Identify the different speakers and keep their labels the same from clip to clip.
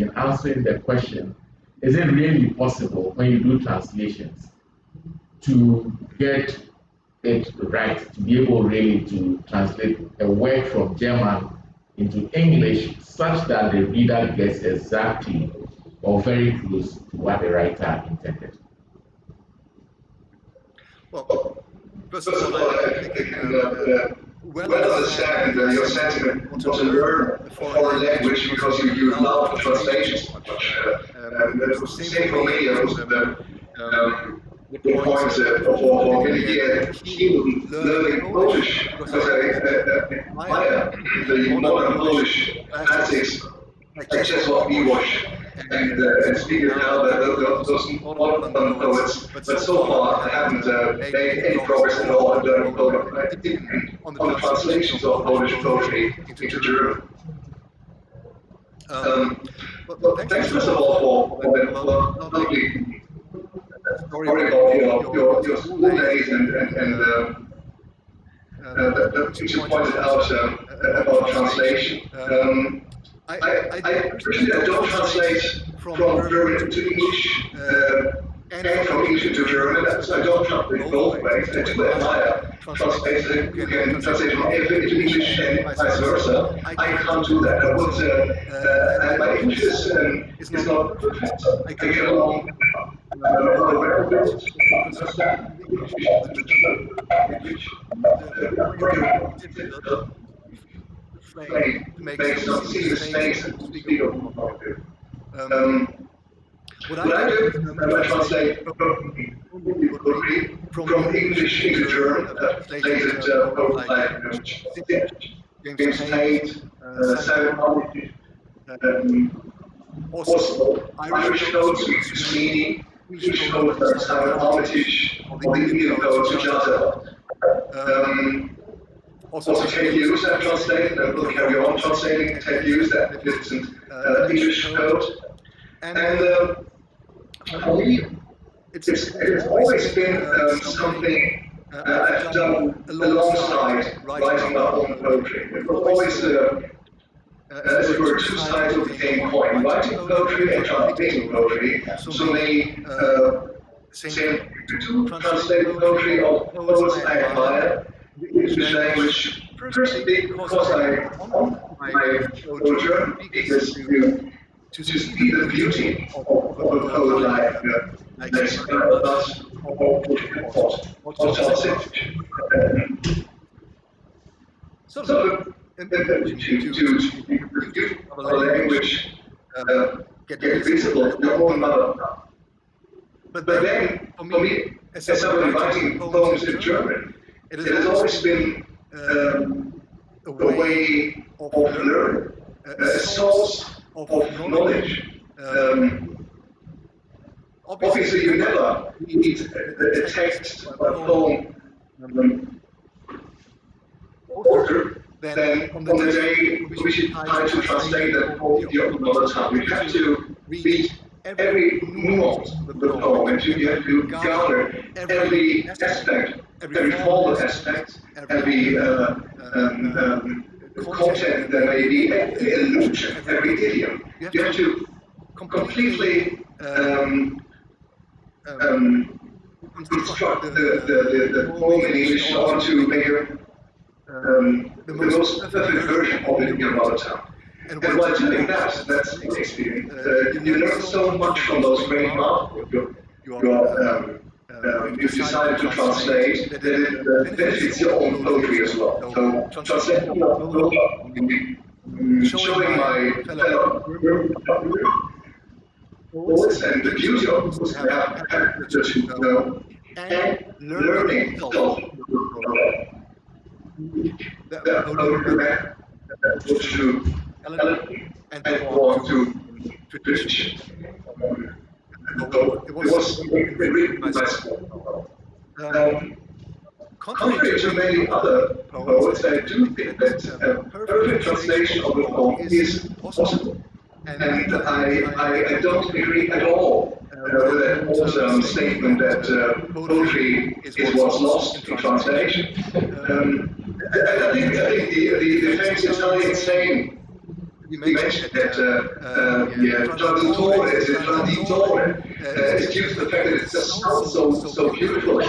Speaker 1: in answering the question, is it really possible when you do translations to get it right, to be able really to translate a word from German into English such that the reader gets exactly or very close to what the writer intended?
Speaker 2: Well, first of all, I can well understand your sentiment want to learn a foreign language because you love translations so much. The same for me. The point for many years learning Polish because I admire the modern Polish classics like Czesław Miłosz and speaking now that those modern poets, but so far I haven't made any progress at all in learning Polish. On the translations of Polish poetry into German. But thanks first of all for that lovely story about your school days and that you pointed out about translation. I personally don't translate from German to English and from English to German. I don't translate both ways. I do admire translators who can translate from Arabic to English and vice versa. I can't do that. My English is not perfect. I get along very well. Make some serious space and speak about it. What I do is I translate from English into German, translated both like James Tate, Simon Armitage, also Irish poets, Sweeney, English poets, Simon Armitage, or the Indian poets, Sujata. Also Ted Hughes I translated, and will carry on translating Ted Hughes, that magnificent English poet. And for me, it's always been something I've done alongside writing my own poetry. It was always, as it were, two sides of the same coin. Writing poetry and translating poetry. So many say to translate poetry of poets I admire in the English language, firstly because I want my children because to see the beauty of a poet like us or translate. So to a language get visible in your own mother tongue. But then, for me, as someone writing poems in German, it has always been a way of learning, a source of knowledge. Obviously, you never need a text or a poem order than on the day we should try to translate that poem to your mother tongue. You have to read every nuance of the poem, and you have to gather every aspect, every formal aspect, every content there may be, every allusion, every idiom. You have to completely construct the poem in English in order to make the most perfect version of it in your mother tongue. And while doing that, that's the experience. You learn so much from those great marks you decided to translate that it benefits your own poetry as well. So translating showing my fellow poets and the beauty of books I have to know, and learning that to and want to tradition. It was really nice. Contrary to many other poets, I do think that a perfect translation of a poem is possible. And I don't agree at all with that awesome statement that poetry is what's lost in translation. I think the famous Italian saying, we mentioned that traditore is due to the fact that it just sounds so beautiful. I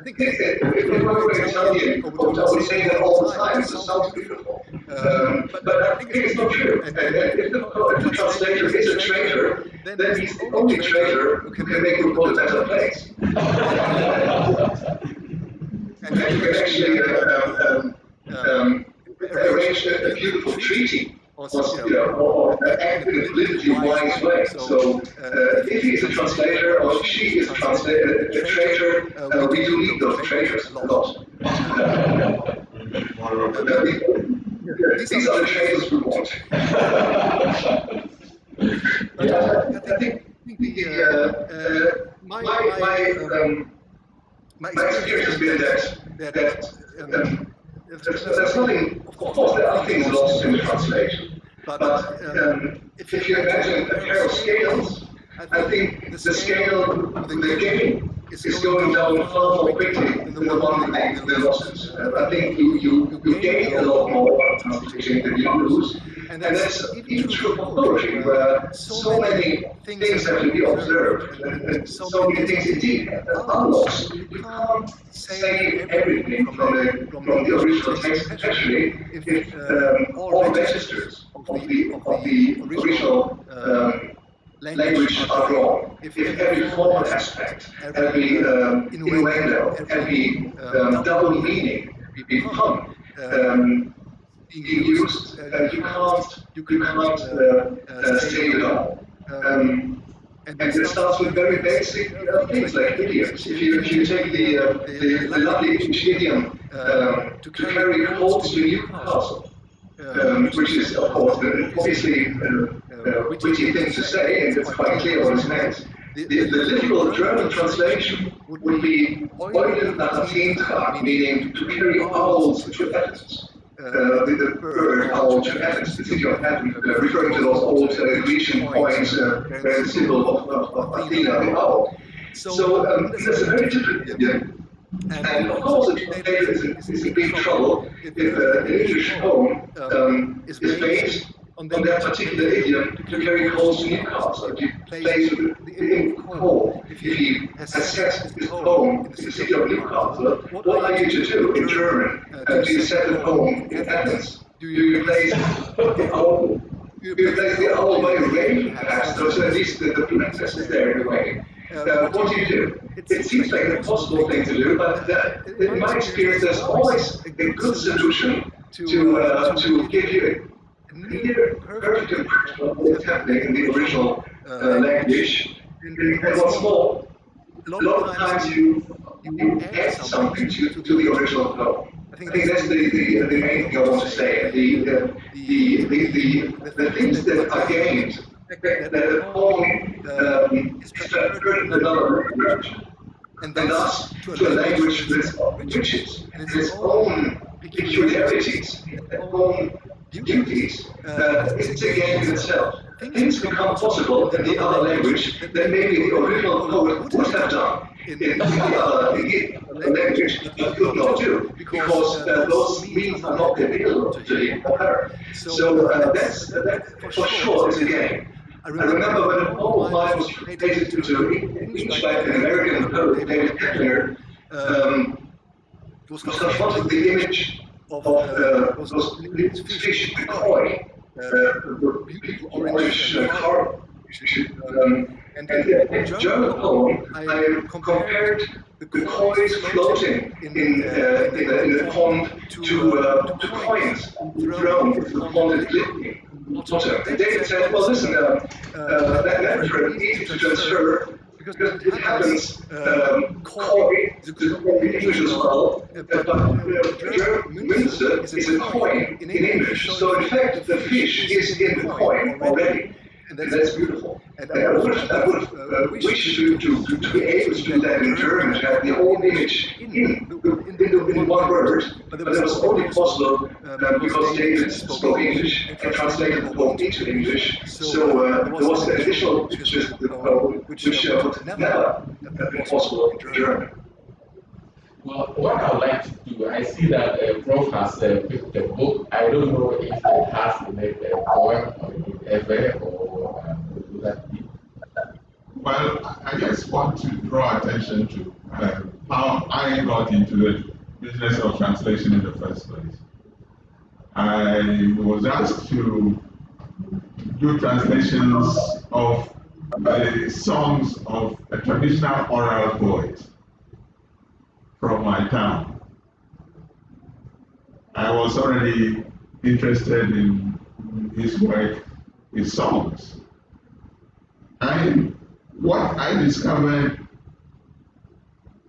Speaker 2: think if I were Italian, I would say that all the time. It sounds beautiful. But I think it's not true. And if the translator is a traitor, then he's the only traitor who can make the world a better place. And you can actually arrange a beautiful treaty, or act in a politically wise way. So if he is a translator or she is a traitor, we do need those traitors a lot. These are the traitors we want. I think my experience has been that there's nothing, of course there are things lost in the translation, but if you imagine a pair of scales, I think the scale of the game is going down far more quickly than the one with the losses. I think you gain a lot more by translating than you lose. And that's even true for poetry, where so many things have to be observed, and so many things indeed are lost. You can't say everything from the original text, especially if all registers of the original language are wrong. If every formal aspect, every innuendo, every double meaning, every pun being used, you can't say it all. And it starts with very basic things like idioms. If you take the lovely English idiom to carry coals to Newcastle, which is of course obviously a witty thing to say, and it's quite clear what it's meant. The literal German translation would be Eulen nach Athen, meaning to carry owls to Athens. The bird owl to Athens, the city of Athens, referring to those old Grecian coins where the symbol of Athena, the owl. So that's a very different idiom. And of course, the translator is in big trouble if an English poem is based on that particular idiom to carry coals to Newcastle. If he plays with the imp coal, if he has set his poem in the city of Newcastle, what are you to do in German? Do you set the poem in Athens? Do you replace the owl? Do you replace the owl by a raven, perhaps? So at least the princess is there in a way. What do you do? It seems like an impossible thing to do, but in my experience, there's always a good solution to give you a near perfect impression of what's happening in the original language. And what's more, a lot of times you add something to the original poem. I think that's the main thing I want to say. The things that are gained, that a poem is transferred in another language, and thus to a language with riches and its own peculiarities, its own beauties, it's a game in itself. Things become possible in the other language that maybe the original poet would have done in the other language but could not do, because those means are not available to the poet. So that for sure is a game. I remember when a poem of mine was translated into English by an American poet, David Kettler, was confronted with the image of those fish, the koi, the beautiful orange carp. And in the German poem, I compared the kois floating in the pond to coins thrown into the pond and glittering water. And David said, well, listen, that metaphor is easy to transfer because it happens koi is the English as well, but Münze is a coin in English. So in fact, the fish is in the coin already. And that's beautiful. And I would wish to be able to do that in German, to have the whole image in one word, but that was only possible because David spoke English and translated the poem into English. So there was an additional picture of the poem which would never have been possible in German.
Speaker 1: Well, what I would like to do, I see that Prof has picked a book. I don't know if it has in it a poem or ever or what would that be?
Speaker 3: Well, I just want to draw attention to how I got into the business of translation in the first place. I was asked to do translations of the songs of a traditional oral poet from my town. I was already interested in his work, his songs. And what I discovered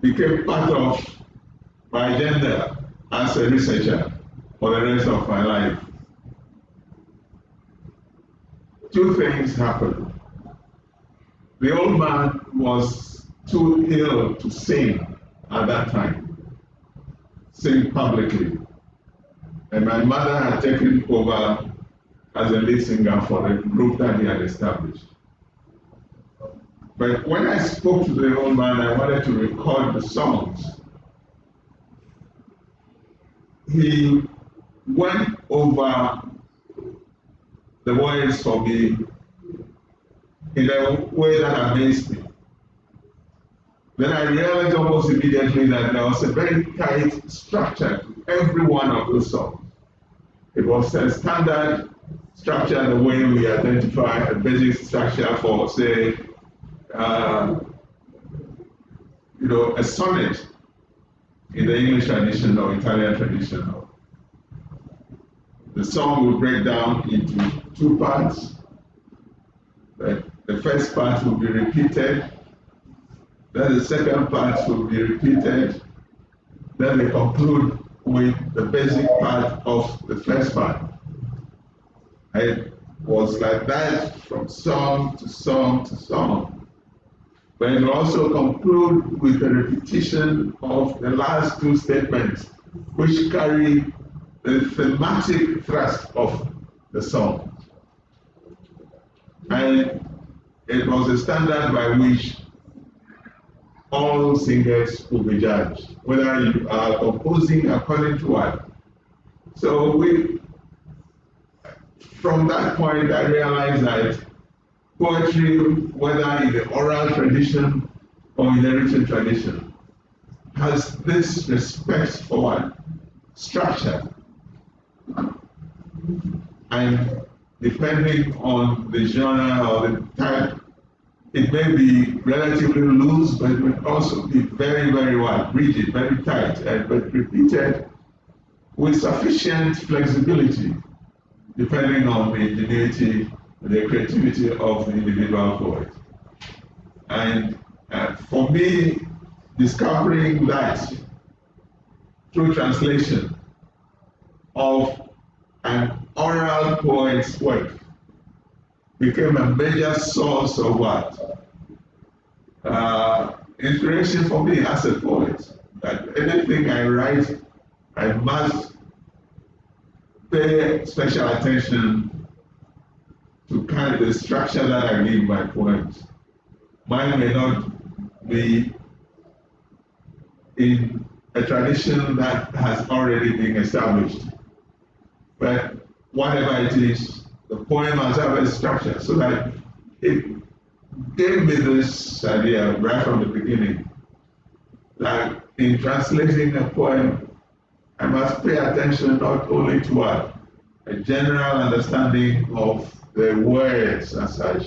Speaker 3: became part of my agenda as a researcher for the rest of my life. Two things happened. The old man was too ill to sing at that time, sing publicly. And my mother had taken over as a lead singer for the group that he had established. But when I spoke to the old man, I wanted to record the songs. He went over the words for me in a way that amazed me. Then I realized almost immediately that there was a very tight structure to every one of those songs. It was a standard structure, the way we identify a basic structure for, say, a sonnet in the English tradition or Italian tradition. The song will break down into two parts. The first part will be repeated, then the second part will be repeated, then they conclude with the basic part of the first part. It was like that from song to song to song. But it will also conclude with the repetition of the last two statements, which carry the thematic thrust of the song. And it was a standard by which all singers will be judged, whether you are composing according to what. So from that point, I realized that poetry, whether in the oral tradition or in the written tradition, has this respect for what? Structure. And depending on the genre or the type, it may be relatively loose, but it may also be very, very wide, rigid, very tight, but repeated with sufficient flexibility, depending on the ingenuity, the creativity of the individual poet. And for me, discovering that through translation of an oral poet's work became a major source of what? Inspiration for me as a poet. That anything I write, I must pay special attention to kind of the structure that I give my poems. Mine may not be in a tradition that has already been established, but whatever it is, the poem has a structure, so that it gave me this idea right from the beginning that in translating a poem, I must pay attention not only to what a general understanding of the words as such,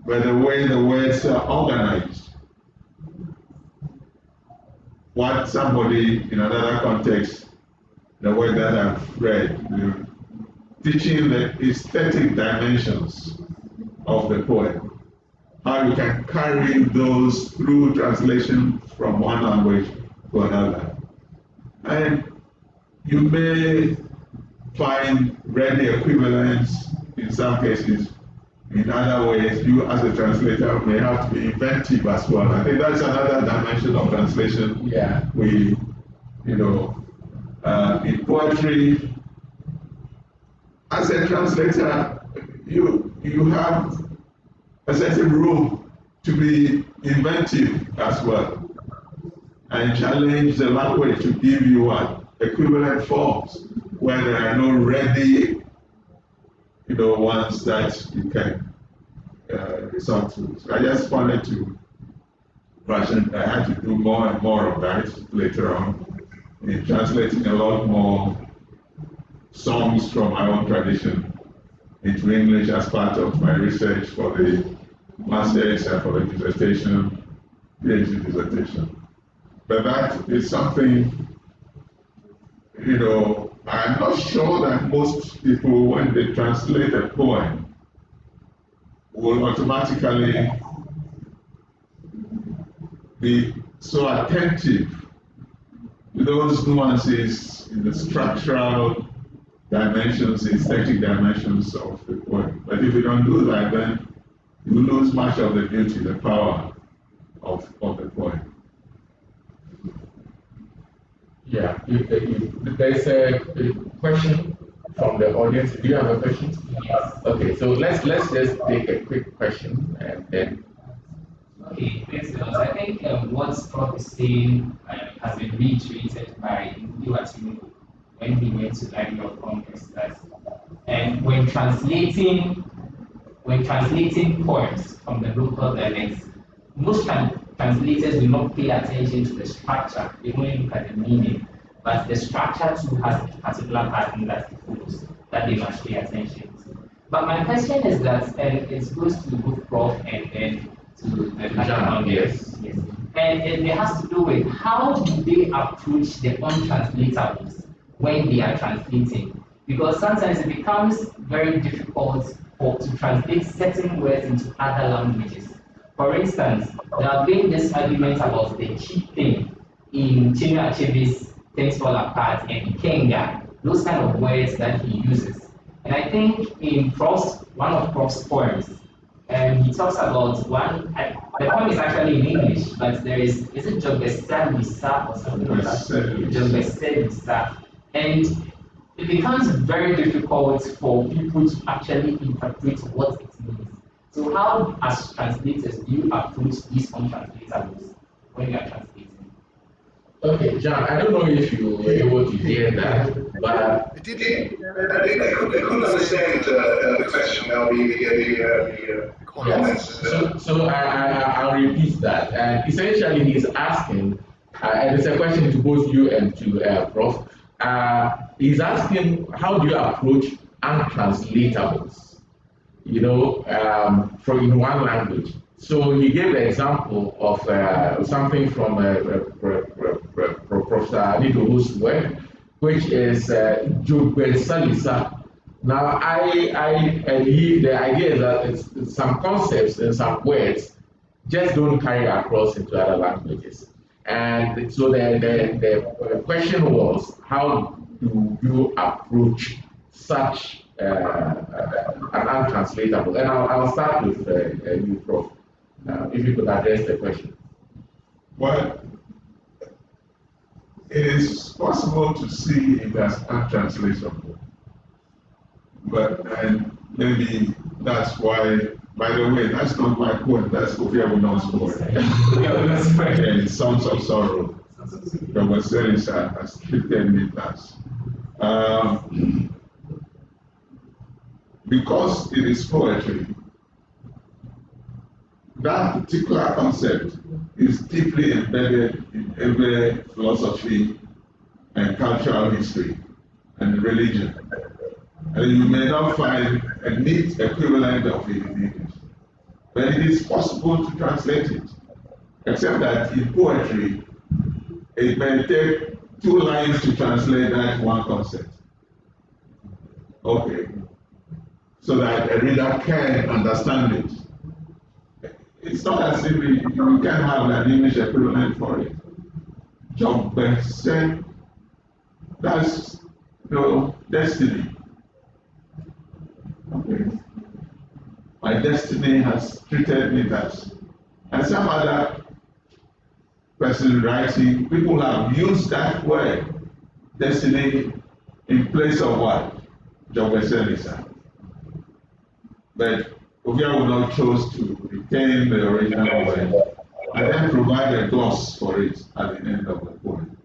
Speaker 3: but the way the words are organized. What somebody in another context, the word that I've read, teaching the aesthetic dimensions of the poem, how you can carry those through translation from one language to another. And you may find ready equivalents in some cases. In other ways, you as a translator may have to be inventive as well. I think that's another dimension of translation.
Speaker 1: Yeah.
Speaker 3: In poetry, as a translator, you have a certain room to be inventive as well. and challenge the language to give you what? Equivalent forms, where there are no ready, ones that you can resort to. So I just wanted to mention I had to do more and more of that later on in translating a lot more songs from my own tradition into English as part of my research for the master's and for the dissertation, PhD dissertation. But that is something, I'm not sure that most people, when they translate a poem, will automatically be so attentive to those nuances in the structural dimensions, the aesthetic dimensions of the poem. But if you don't do that, then you lose much of the beauty, the power of the poem.
Speaker 1: Yeah, if there's a question from the audience. Do you have a question?
Speaker 4: Yes.
Speaker 1: Okay, so let's just take a quick question and then.
Speaker 4: Okay, thanks a lot. I think what Prof is saying has been reiterated by ANYIDOHO when he went to Library of Congress. And when translating poems from the local dialects, most translators do not pay attention to the structure. They only look at the meaning, but the structure too has a particular pattern that it follows that they must pay attention to. But my question is that, and it goes to both Prof and then to the
Speaker 1: Jean, yes.
Speaker 4: And it has to do with how do they approach the untranslatables when they are translating? Because sometimes it becomes very difficult to translate certain words into other languages. For instance, there have been this argument about the key thing in Chinua Achebe's Things Fall Apart and Ikenga, those kind of words that he uses. And I think in one of Prof's poems, he talks about the poem is actually in English, but is it Jogbesa Lisa or something like that? Jogbesa Lisa. And it becomes very difficult for people to actually interpret what it means. So how, as translators, do you approach these untranslatables when you are translating?
Speaker 1: Okay, John, I don't know if you were able to hear that, but
Speaker 2: I couldn't understand the question now, the comments.
Speaker 1: Yes. So I'll repeat that. And essentially, he's asking, and it's a question to both you and to Prof. He's asking, how do you approach untranslatables? From in one language. So he gave the example of something from Professor ANYIDOHO's work, which is Jogbesa Lisa. Now, the idea is that it's some concepts and some words just don't carry across into other languages. And so the question was, how do you approach such an untranslatable? And I'll start with you, Prof. If you could address the question.
Speaker 3: Well, it is possible to see it as untranslatable. And maybe that's why, by the way, that's not my poem, that's Kofi Awunon's poem. Yeah, Songs of Sorrow. The Western has treated me as. Because it is poetry, that particular concept is deeply embedded in every philosophy and cultural history and religion. And you may not find a neat equivalent of it in English. But it is possible to translate it, except that in poetry, it may take 2 lines to translate that one concept. Okay. So that a reader can understand it. It's not as if you can have an English equivalent for it. Jogbesa, that's destiny. Okay. My destiny has treated me thus. And some other person writing, people have used that word, destiny, in place of what? Jogbesa Lisa. But Kofi Awunon chose to retain the original word I then provide a gloss for it at the end of the poem.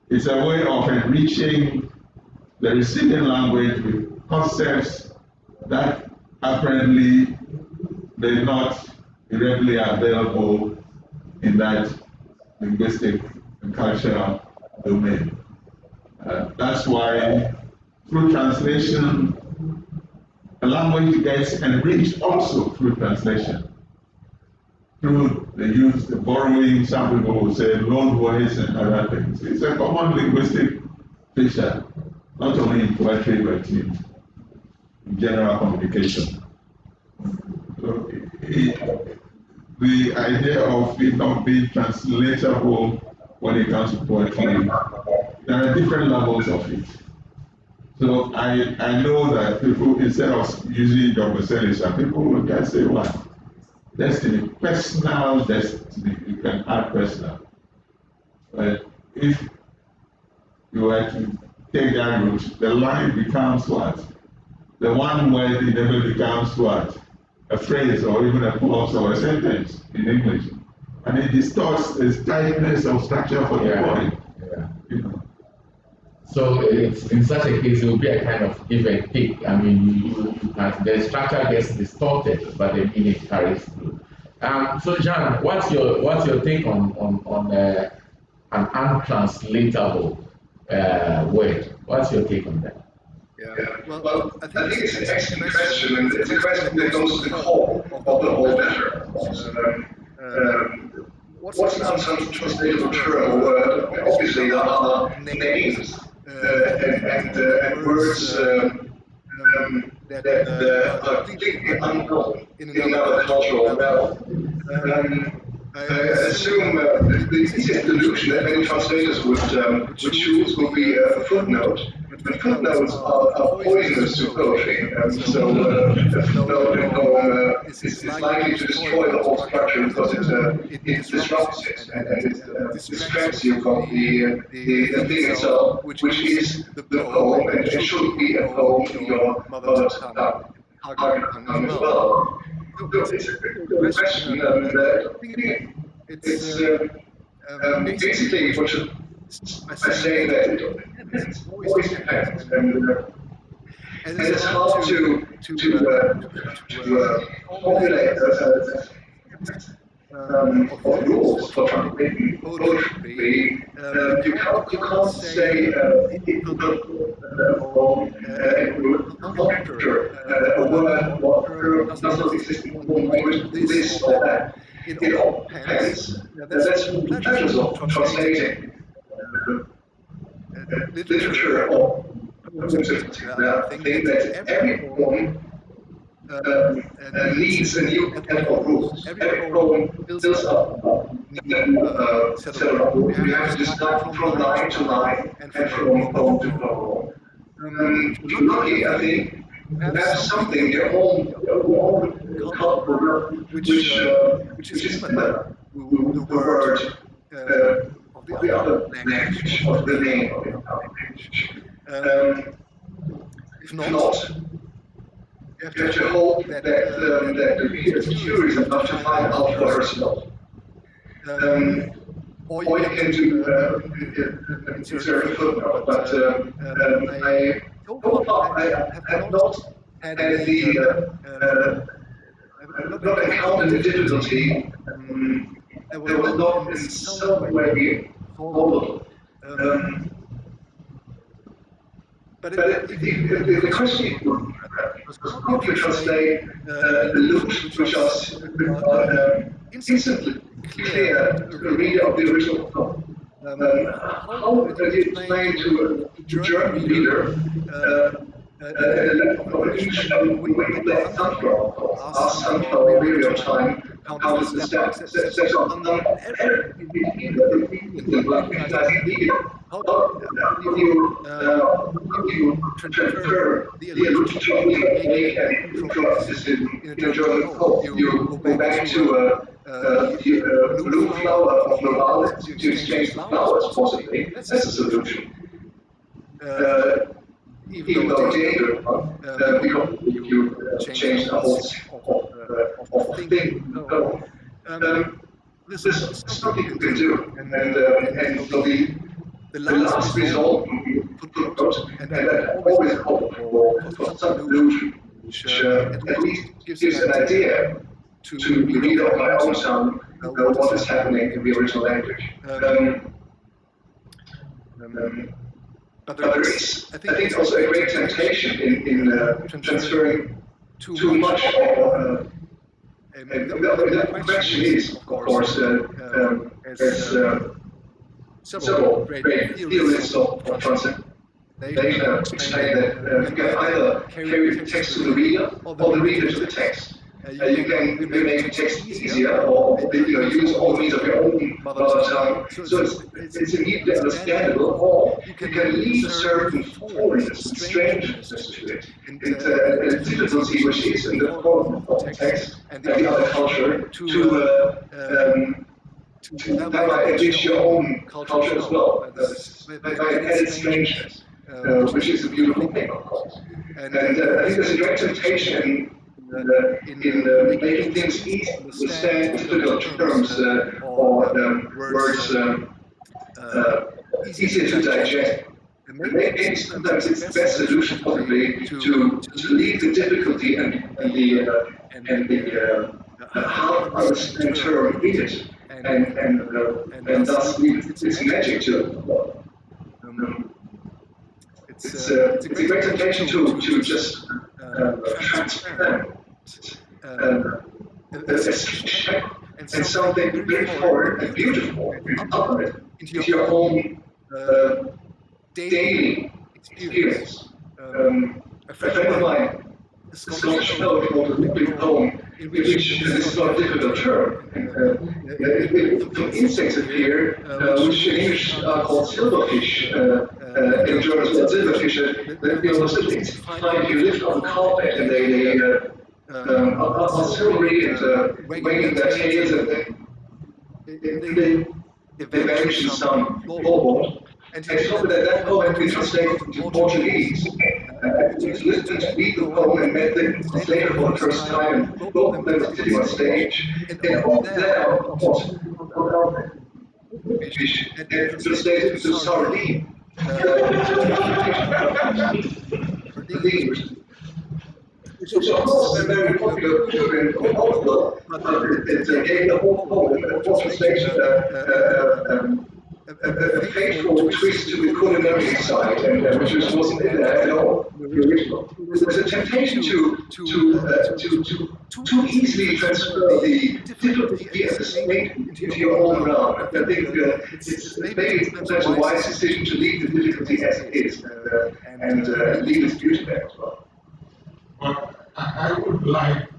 Speaker 3: It's a way of enriching the receiving language with concepts that apparently may not be readily available in that linguistic and cultural domain. That's why through translation, the language gets enriched also through translation. Through the use, the borrowing, some people will say loan words and other things. It's a common linguistic feature, not only in poetry but in general communication. So, the idea of it not being translatable when it comes to poetry, there are different levels of it. So I know that people, instead of using conversation, people will just say, well, destiny, personal destiny, you can add personal. But if you were to take that route, the line becomes what? The one word it never becomes what? A phrase or even a clause or a sentence in English. And it distorts the tightness of structure for the poem.
Speaker 1: Yeah.
Speaker 3: You know.
Speaker 1: So it's, in such a case, it will be a kind of give and take. I mean, you can, the structure gets distorted, but the meaning carries through. So Jean, what's your take on an untranslatable word? What's your take on that?
Speaker 2: Yeah. Well, I think it's an excellent question, and it's a question that goes to the core of the whole matter. What's an untranslatable term or word? Obviously, there are names and words that are completely unknown in another cultural realm. I assume the easiest solution that many translators would choose would be a footnote. But footnotes are poisonous to poetry, and so a footnote in poem is likely to destroy the whole structure because it disrupts it and it distracts you from the thing itself, which is the poem, and it should be a poem in your mother tongue as well. So it's a good question, and I think it's basically what I say that it always depends, and it's hard to formulate of rules for translating poetry. You can't say it will conjure a word or does not exist in one language, this or that. It all depends. That's the pleasures of translating literature or I think that every poem needs a new set of rules. Every poem builds up a set of rules. You have to decide from line to line and from poem to poem. If you're lucky, I think you have something, your own culture, which is similar to the word of the other language, of the name of the other language. If not, you have to hope that the reader is curious enough to find out for herself. Or you can do insert a footnote, but I have not had not encountered the difficulty that was not in some way solvable. But the question was how do you translate the loops which are instantly clear to the reader of the original poem? How do you explain to a German reader of English we play sunflower, ask sunflower period of time, count the steps, how do you transfer the allusion make an improv in a German poem? You go back to a blue flower of Novales to exchange flowers, possibly. That's a solution. Even though dangerous, because you change the whole of thing. there's something you can do, and for the last result will be footnote, and that always hope for some solution, which at least gives an idea to the reader of my own tongue what is happening in the original language. But there is, I think, also a great temptation in transferring too much. The question is, of course, as several great theorists of translation explain that you can either carry the text to the reader or the reader to the text. You can make the text easier, or use all the means of your own mother tongue, so it's immediately understandable, or you can leave a certain foreignness and strangeness to it, and a difficulty which is in the form of the text and the other culture to thereby enrich your own culture as well, by an added strangeness, which is a beautiful thing, of course. And I think there's a great temptation in making things easy to understand, difficult terms or words easier to digest. And maybe sometimes it's the best solution possibly to leave the difficulty and the hard to understand term in it, and thus leave its magic to it. It's a great temptation to just transparent and something very foreign and beautiful into your own daily experience. A friend of mine, a Scottish poet, called a big poem in which this is not a difficult term. From insects appear, which in English are called silverfish, in German as well, silverfish. It's fine, you lift on the carpet and they are silvery and waving their tails, and they vanish in some floorboard. And he told me that poem had been translated into Portuguese. To listen to read the poem and met the translator for the first time, and both of them were sitting on stage. And all there, of course, fish, and translated into sardine. Which of course is very popular in Portugal, but it gave the whole poem a translation. A faithful twist to the culinary side, and which wasn't in there at all. The original. There's a temptation to too easily transfer the difficulty of the state into your own realm. I think it's maybe sometimes a wise decision to leave the difficulty as it is, and leave its beauty there as well.
Speaker 3: But I would like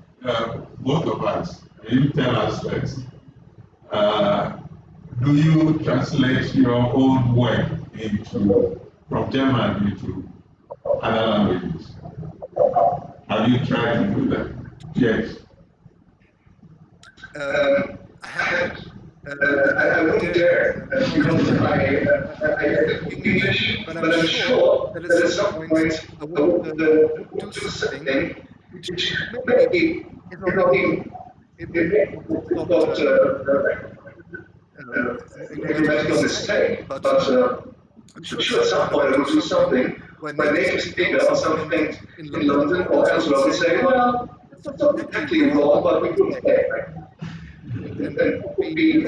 Speaker 3: both of us, you tell us first. Do you translate your own work from German into other languages? Have you tried to do that? Yes.
Speaker 2: I haven't. I wouldn't dare, because I speak English, but I'm sure that at some point I would do something which maybe not a grammatical mistake, but I'm sure at some point I will do something when my native speaker or something in London or elsewhere will say, well, it's not exactly wrong, but we couldn't say it. And that would be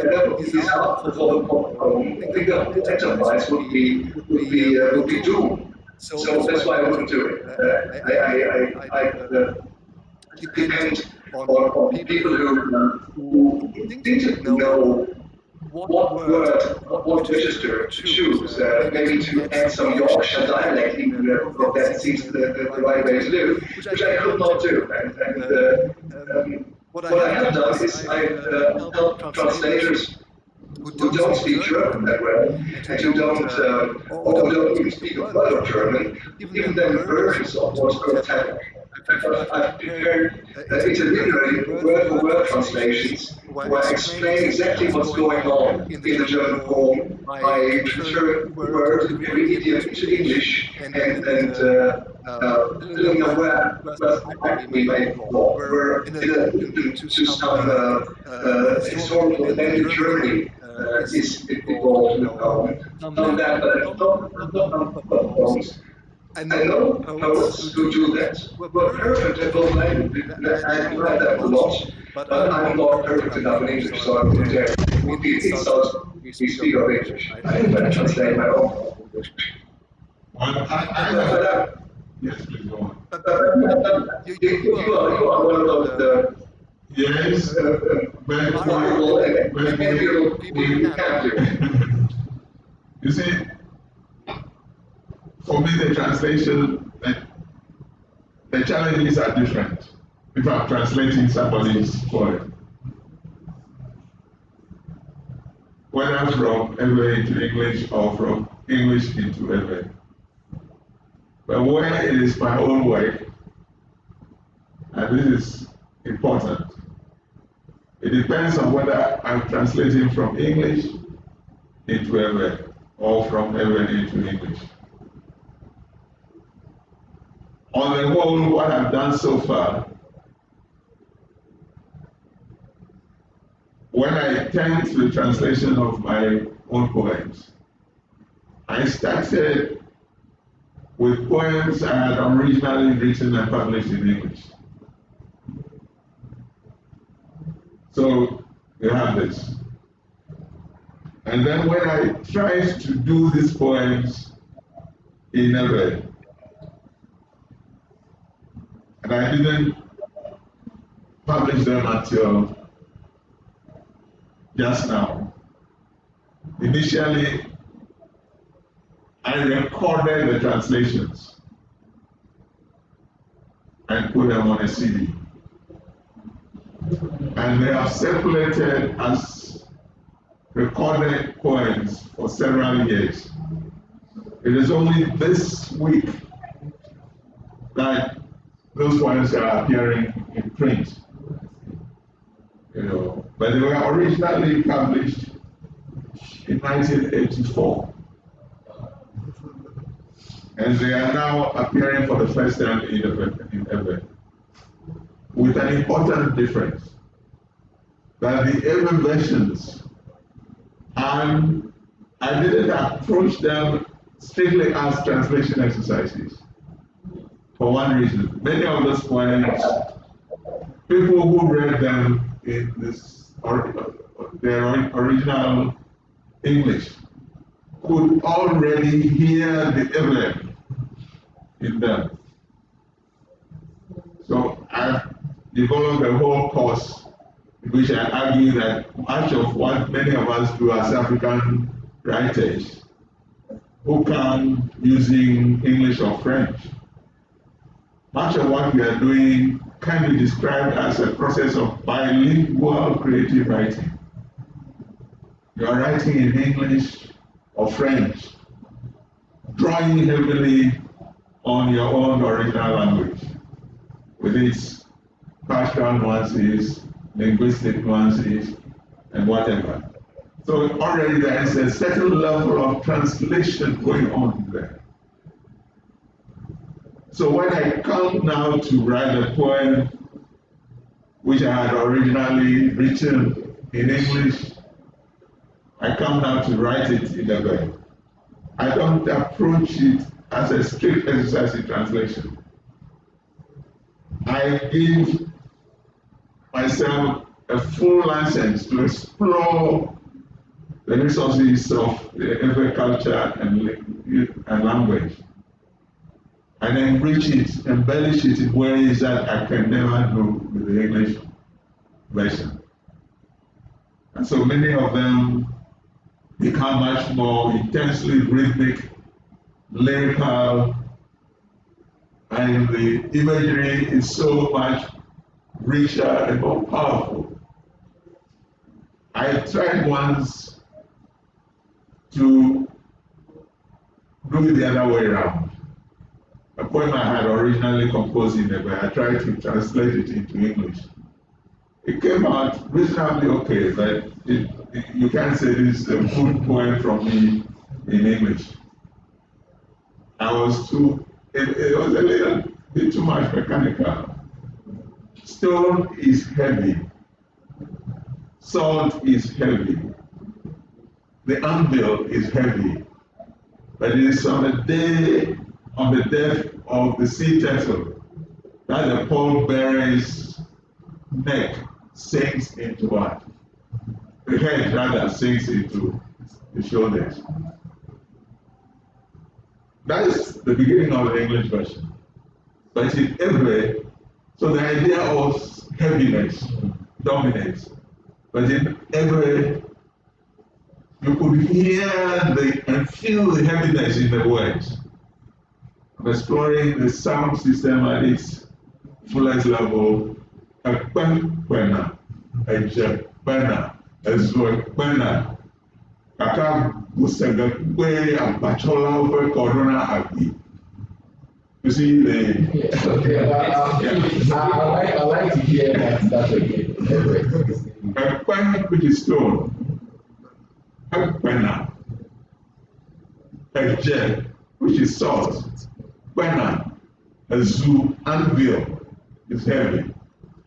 Speaker 2: helpful for the home. I think the enterprise would be doomed. So that's why I wouldn't do it. I depend on people who didn't know what register to choose, maybe to add some Yorkshire dialect, even if that seems the right way to do, which I could not do. And what I have done is I've helped translators who don't speak German that well, and who don't even speak a word of German, even them versions of what's called I've prepared interlineary word-for-word translations where I explain exactly what's going on in the German form by transferring words and idiom into English and filling a request we made for. We're to some historical event in Germany is involved with poem. Some that, but poems. I know poets who do that. Well, perfect in both languages. I like that a lot. But I'm not perfect enough in English, so I wouldn't dare. It insults me speak of English. I better translate my own.
Speaker 3: Yes, please go on.
Speaker 2: You are one of the
Speaker 3: Yes,
Speaker 2: powerful and maybe captive.
Speaker 3: You see, for me, the translation, the challenges are different. If I'm translating somebody's poem, whether from Ewe into English or from English into Ewe. But when it is my own work, and this is important, it depends on whether I'm translating from English into Ewe or from Ewe into English. On the whole, what I've done so far, when I turned to the translation of my own poems, I started with poems I had originally written and published in English. So you have this. And then when I tried to do these poems in Ewe, and I didn't publish them until just now. Initially, I recorded the translations and put them on a CD. And they have circulated as recorded poems for several years. It is only this week that those poems are appearing in print. But they were originally published in 1984. And they are now appearing for the first time in Ewe, with an important difference, that the Ewe versions, and I didn't approach them strictly as translation exercises, for one reason. Many of those poems, people who read them in their original English could already hear the Ewe in them. So I've developed a whole course in which I argue that much of what many of us do as African writers who come using English or French, much of what we are doing can be described as a process of bilingual creative writing. You are writing in English or French, drawing heavily on your own original language, with its cultural nuances, linguistic nuances, and whatever. So already there is a certain level of translation going on there. So when I come now to write a poem which I had originally written in English, I come now to write it in Ewe. I don't approach it as a strict exercise in translation. I give myself a full license to explore the resources of the Ewe culture and language, and enrich it, embellish it in ways that I can never do with the English version. And so many of them become much more intensely rhythmic, lyrical, and the imagery is so much richer and more powerful. I tried once to do it the other way around. A poem I had originally composed in Ewe, I tried to translate it into English. It came out reasonably okay, but you can't say this is a good poem from me in English. I was too it was a little bit too much mechanical. Stone is heavy. Salt is heavy. The anvil is heavy. But it is on the day of the death of the sea turtle that the pallbearer's neck sinks into what? The head rather sinks into the shoulders. That is the beginning of the English version. But in Ewe, so the idea of heaviness dominates. But in Ewe, you could hear and feel the heaviness in the words. I'm exploring the sound system at its fullest level. A penna, a jepena, a zuepena, kaka busagakwe, a pachola over corona abi. You see the.
Speaker 1: I like to hear that again.
Speaker 3: A pen which is stone. A penna, a jet, which is salt, penna, a zoo anvil is heavy,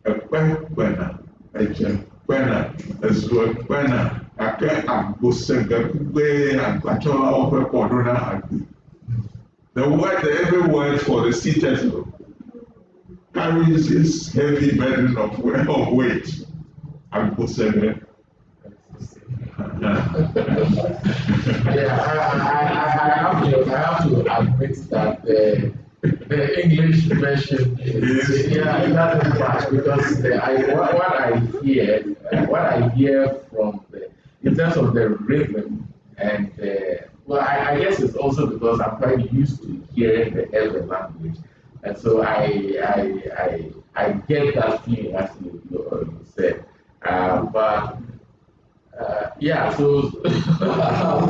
Speaker 3: a penna, a jet, penna, a zoo penna, a cat, a busega, a pachola over corona. The word, every word for the sea turtle carries this heavy burden of weight. A busega.
Speaker 1: I have to admit that the English version is it doesn't match because what I hear from in terms of the rhythm and well, I guess it's also because I'm quite used to hearing the Ewe language, and so I get that feeling as you said, but. So I'm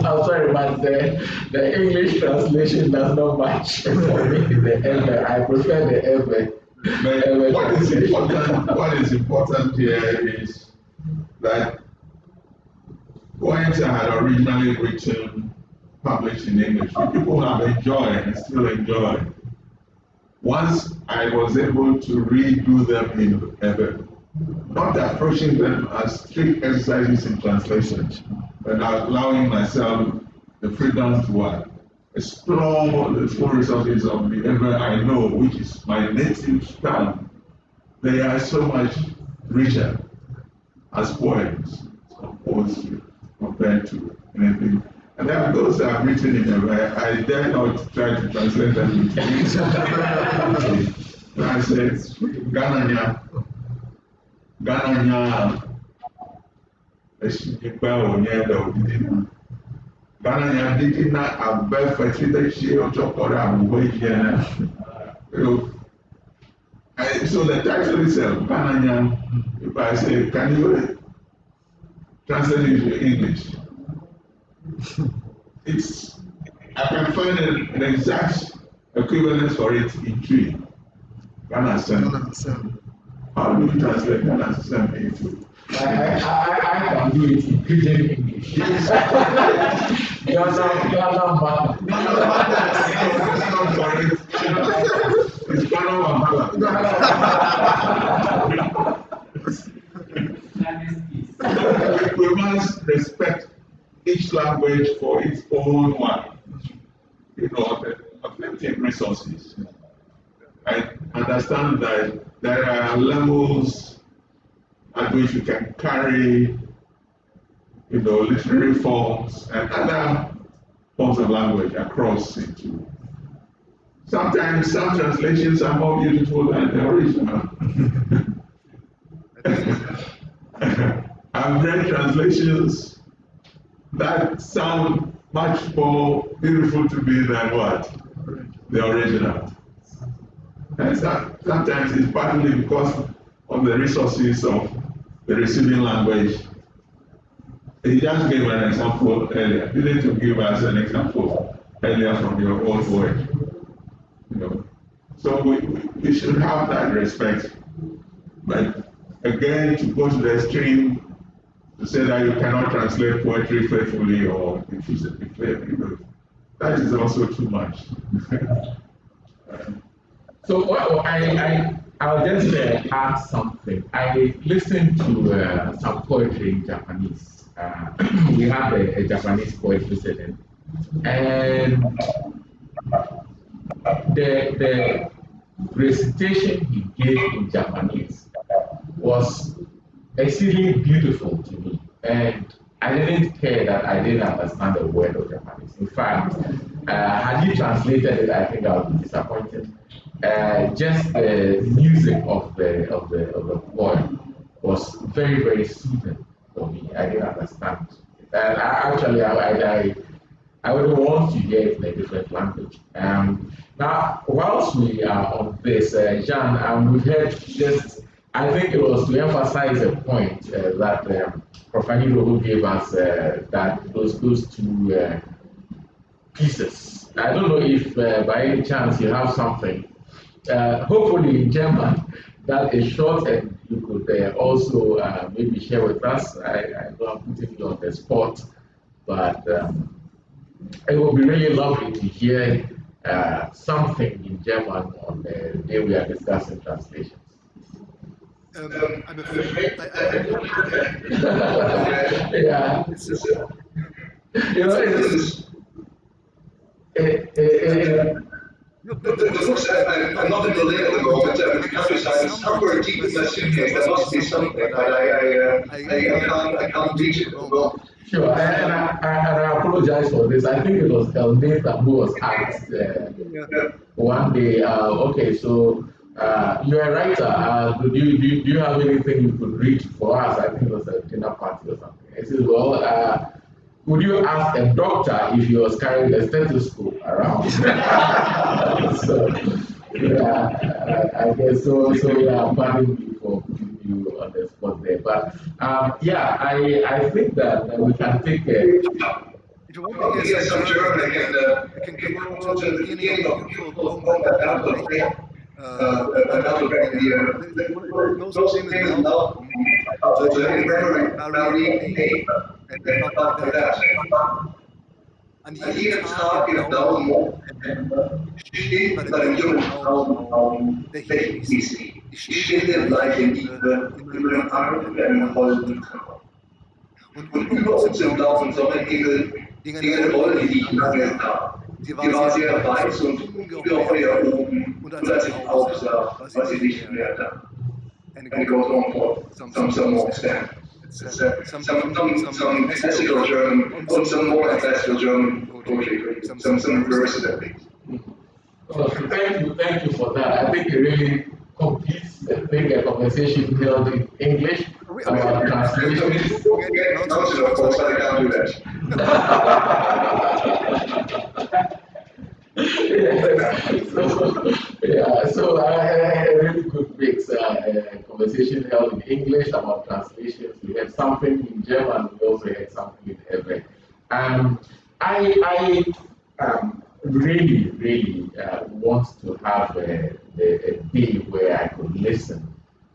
Speaker 1: sorry, but the English translation does not match for me. The Ewe, I prefer the Ewe.
Speaker 3: But what is important here is that poems I had originally written, published in English, which people have enjoyed and still enjoy. Once I was able to redo them in Ewe, not approaching them as strict exercises in translation, but allowing myself the freedom to explore the full resources of the Ewe I know, which is my native tongue. They are so much richer as poems, composed compared to anything. And then those I've written in Ewe, I dare not try to translate them into English. I said, Ghananya. Ghana Ghana did not above fertility or chocolate. So the title itself, Ghana, if I say, can you translate it into English? I can find an exact equivalence for it in Tree. Ghana Sam. How do you translate Ghana Sam into?
Speaker 1: I can do it in pidgin English. Ghana man.
Speaker 3: It's Ghana Wamala. We must respect each language for its own authentic resources. I understand that there are levels at which you can carry, literary forms and other forms of language across into. Sometimes some translations are more beautiful than the original. I've read translations that sound much more beautiful to me than what? The original. And sometimes it's partly because of the resources of the receiving language. He just gave an example earlier. You need to give us an example earlier from your own word. So we should have that respect. But again, to go to the extreme to say that you cannot translate poetry faithfully or efficiently, that is also too much.
Speaker 1: So I'll just add something. I listened to some poetry in Japanese. We have a Japanese poet listening, and the recitation he gave in Japanese was exceedingly beautiful to me, and I didn't care that I didn't understand a word of Japanese. In fact, had he translated it, I think I would be disappointed. Just the music of the poem was very, very soothing for me. I didn't understand. And I would want to hear it in a different language. Now, whilst we are on this, Jean, we've heard just, I think it was to emphasize a point that Prof. ANYIDOHO gave us, that those two pieces. I don't know if by any chance you have something, hopefully in German, that is short and you could also maybe share with us. I know I'm putting you on the spot, but it would be really lovely to hear something in German on the day we are discussing translations.
Speaker 2: I'm afraid I don't have it.
Speaker 1: Yeah. You know,
Speaker 2: The books, I'm not in Berlin at the moment, I'm in the countryside, somewhere deep in my suitcase, there must be something, but I can't reach it at the moment.
Speaker 1: Sure, and I apologize for this. I think it was Elnathan who was asked one day, okay, so you're a writer, do you have anything you could read for us? I think it was a dinner party or something. I said, well, would you ask a doctor if he was carrying a stethoscope around? So, yeah, I guess so. So, yeah, pardon me for putting you on the spot there. But, yeah, I think that we can take
Speaker 2: If you want to hear some German, I can go to the beginning of the poem about the most famous album, in memory pain, and stuff like that. An jedem Tag im Daumen steht bei dem jungen Augen der Himmel, die stille, leiche Liebe in meinem Arm wie einen holden Traum. Und über uns im blauen Sonnenhimmel ging eine Wolke, die ich lange sah. Sie war sehr weiß und ungeheuer oben, und als ich aufsah, war sie nicht mehr da. And it goes on for some more extent. Some classical German, or some more classical German poetry, some verses at least.
Speaker 1: Well, thank you for that. I think it really completes the conversation held in English about translations.
Speaker 2: Of course, I can't do that.
Speaker 1: So a really good mix. Conversation held in English about translations. We had something in German. We also had something in Hebrew. I really want to have a day where I could listen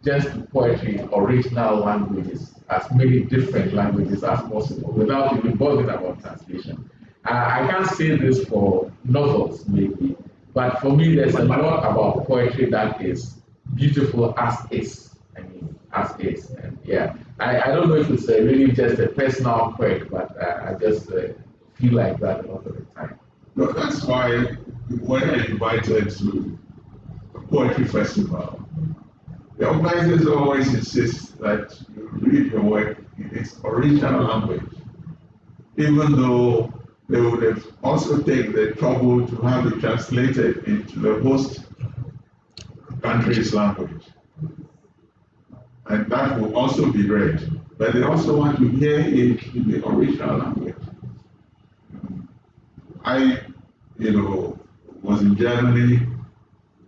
Speaker 1: just to poetry in original languages, as many different languages as possible, without even bothering about translation. I can't say this for novels, maybe, but for me, there's a lot about poetry that is beautiful as is. I mean, as is. And yeah, I don't know if it's really just a personal quirk, but I just feel like that a lot of the time.
Speaker 3: No, that's why when I invited to a poetry festival, the organizers always insist that you read your work in its original language, even though they would have also taken the trouble to have it translated into the host country's language. And that will also be read. But they also want to hear it in the original language. I, was in Germany,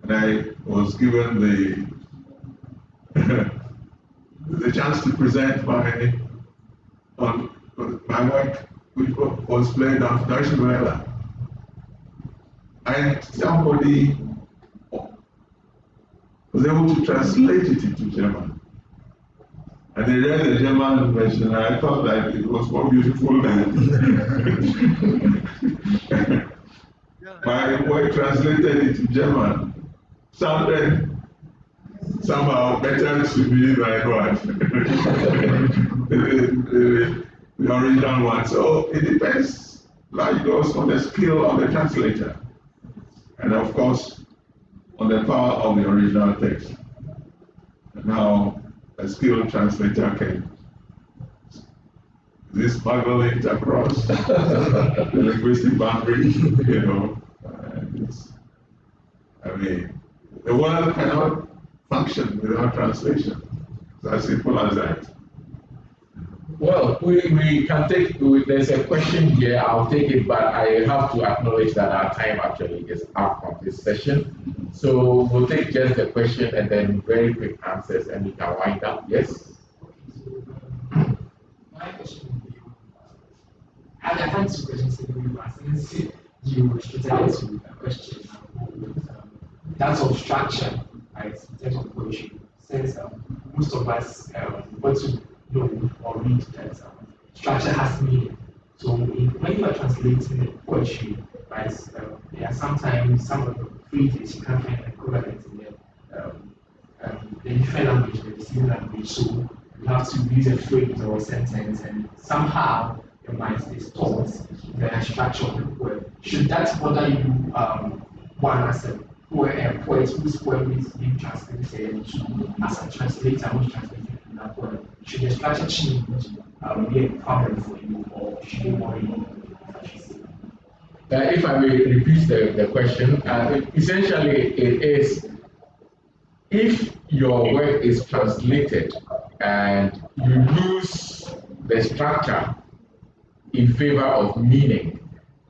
Speaker 3: and I was given the chance to present my work, which was played on Deutsche Welle. And somebody was able to translate it into German. And they read the German version, and I thought that it was more beautiful than my work translated into German. sounded somehow better to me than what the original one. So it depends, like those, on the skill of the translator, and of course on the power of the original text, and how a skilled translator can smuggle it across the linguistic boundary, you know. I mean, the world cannot function without translation. It's as simple as that.
Speaker 1: Well, we can take, there's a question here, I'll take it, but I have to acknowledge that our time actually is up on this session. So we'll take just the question and then very quick answers and we can wind up. Yes?
Speaker 5: My question would be, I had two questions in the past. You restricted it to a question that's of structure, right, in terms of poetry. Since most of us want to know or read that structure has meaning. So when you are translating poetry, right, there are sometimes some of the phrases you can't find equivalent in the different language, the same language. So you have to use a phrase or a sentence, and somehow your mind is taught the structure of the poem. Should that bother you, one as a poet whose poem is being translated to, as a translator who's translating that poem? Should the structure change be a problem for you, or should you worry about it?
Speaker 1: If I may repeat the question, essentially it is, if your work is translated and you lose the structure in favor of meaning,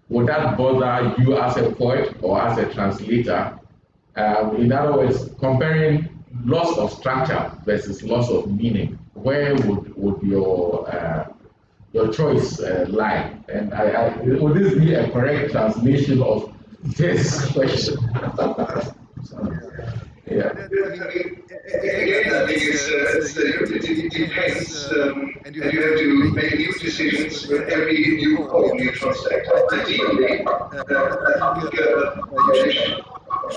Speaker 1: would that bother you as a poet or as a translator? In other words, comparing loss of structure versus loss of meaning, where would your choice lie? And would this be a correct translation of this question? Yeah.
Speaker 2: Again, I think it depends, and you have to make new decisions with every new poem you translate. Ideally, I think you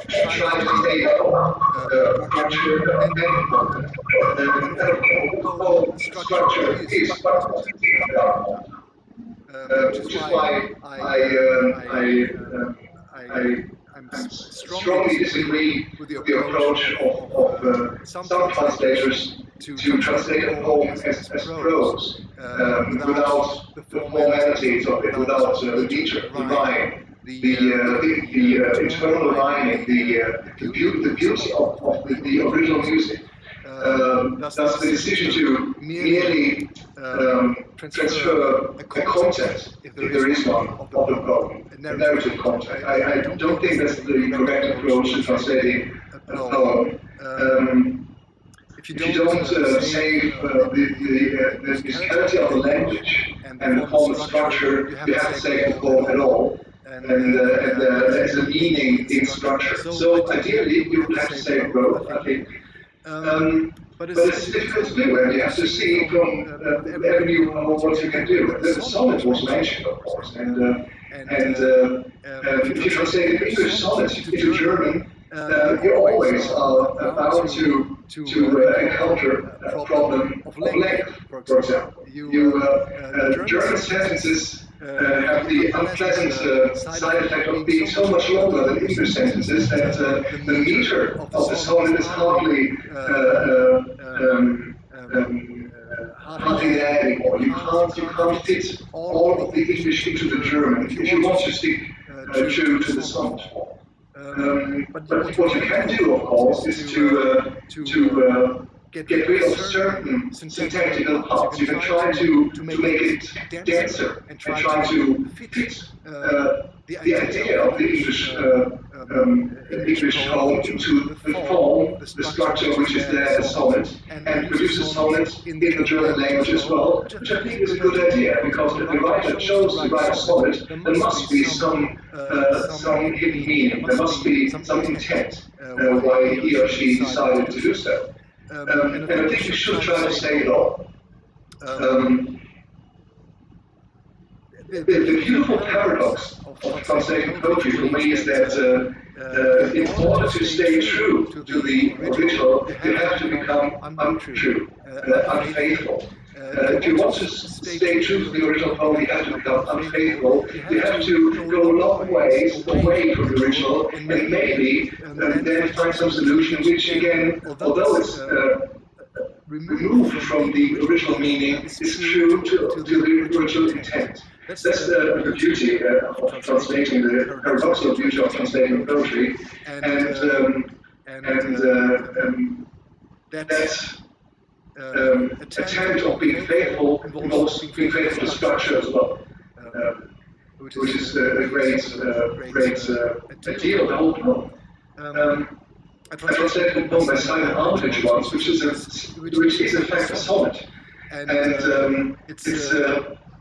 Speaker 2: should try to make structure important. And structure is important. Which is why I strongly disagree with the approach of some translators to translate a poem as prose without the formalities of it, without the meter, the rhyme, the internal rhyming, the beauty of the original music. Thus the decision to merely transfer a content, if there is one, of the poem, a narrative content. I don't think that's the correct approach to translating a poem. If you don't save the musicality of the language and the formal structure, you have to save the poem at all. And there's a meaning in structure. So ideally, you would have to save both, I think. But it's difficult to do, and you have to see from the avenue of what you can do. The sonnet was mentioned, of course, and if you translate an English sonnet into German, you always are bound to encounter a problem of length. For example, German sentences have the unpleasant side effect of being so much longer than English sentences that the meter of the sonnet is hardly there anymore. You can't fit all of the English into the German if you want to stick true to the sonnet form. But what you can do, of course, is to get rid of certain syntactical parts. You can try to make it denser and try to fit the idea of the English poem into the form, the structure which is there as a sonnet, and produce a sonnet in the German language as well, which I think is a good idea, because if the writer chose to write a sonnet, there must be some hidden meaning, there must be some intent why he or she decided to do so. And I think you should try to say it all. The beautiful paradox of translating poetry for me is that in order to stay true to the original, you have to become untrue, unfaithful. If you want to stay true to the original poem, you have to become unfaithful. You have to go long ways away from the original, and maybe then find some solution which, again, although it's removed from the original meaning, is true to the original intent. That's the beauty of translating, the paradoxical beauty of translating poetry, and that attempt of being faithful involves being faithful to structure as well, which is a great ideal of the whole poem. I translated a poem by Simon Armitage once, which is in fact a sonnet, and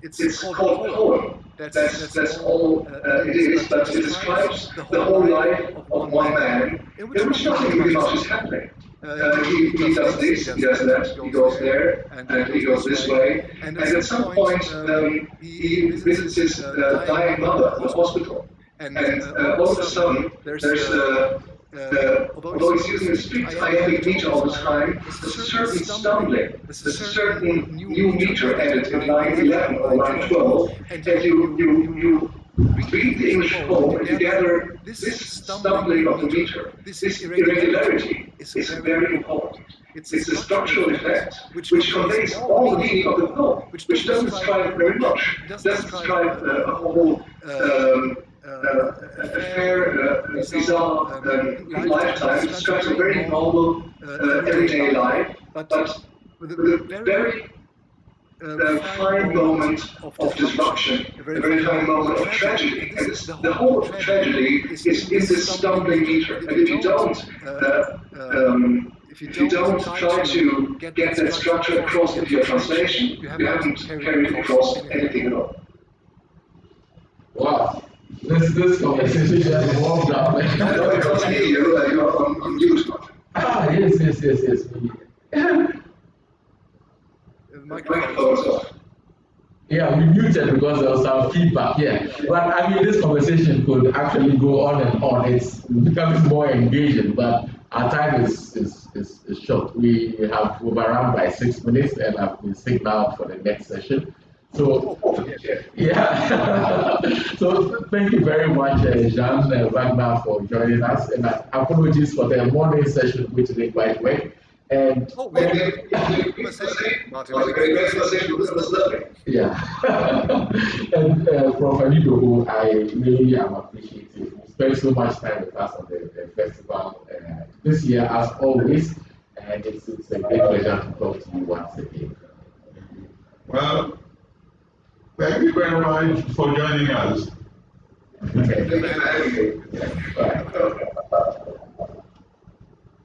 Speaker 2: it's called poem. That's all it is, but it describes the whole life of one man, in which nothing really much is happening. He does this, he does that, he goes there, and he goes this way, and at some point he visits his dying mother at the hospital, and all of a sudden there's although he's using a strict iambic meter all the time, there's a certain stumbling, there's a certain new meter added in line 11 or line 12, and you read the English poem and you gather this stumbling of the meter, this irregularity is very important. It's a structural effect which conveys all the meaning of the poem, which doesn't describe very much, doesn't describe a whole a fair, bizarre lifetime. It describes a very normal, everyday life, but with a very fine moment of disruption, a very fine moment of tragedy. And the whole of tragedy is in this stumbling meter. And if you don't try to get that structure across into your translation, you haven't carried across anything at all.
Speaker 1: Wow. This conversation has evolved up.
Speaker 2: No, because you are on mute.
Speaker 1: Ah, yes.
Speaker 2: Microphone's off.
Speaker 1: Yeah, we muted because there was some feedback here. But I mean, this conversation could actually go on and on. It's becoming more engaging, but our time is short. We have overrun by 6 minutes, and I've been signaled for the next session. So, yeah. So, thank you very much, Jean Wagner, for joining us. And apologies for the morning session, which didn't quite work. And yeah. And Prof. ANYIDOHO, I really am appreciative. You spent so much time with us on the festival this year, as always. And it's a great pleasure to talk to you once again.
Speaker 3: Well, thank you very much for joining us.
Speaker 1: Okay.
Speaker 2: Thank you for having me.
Speaker 1: Bye.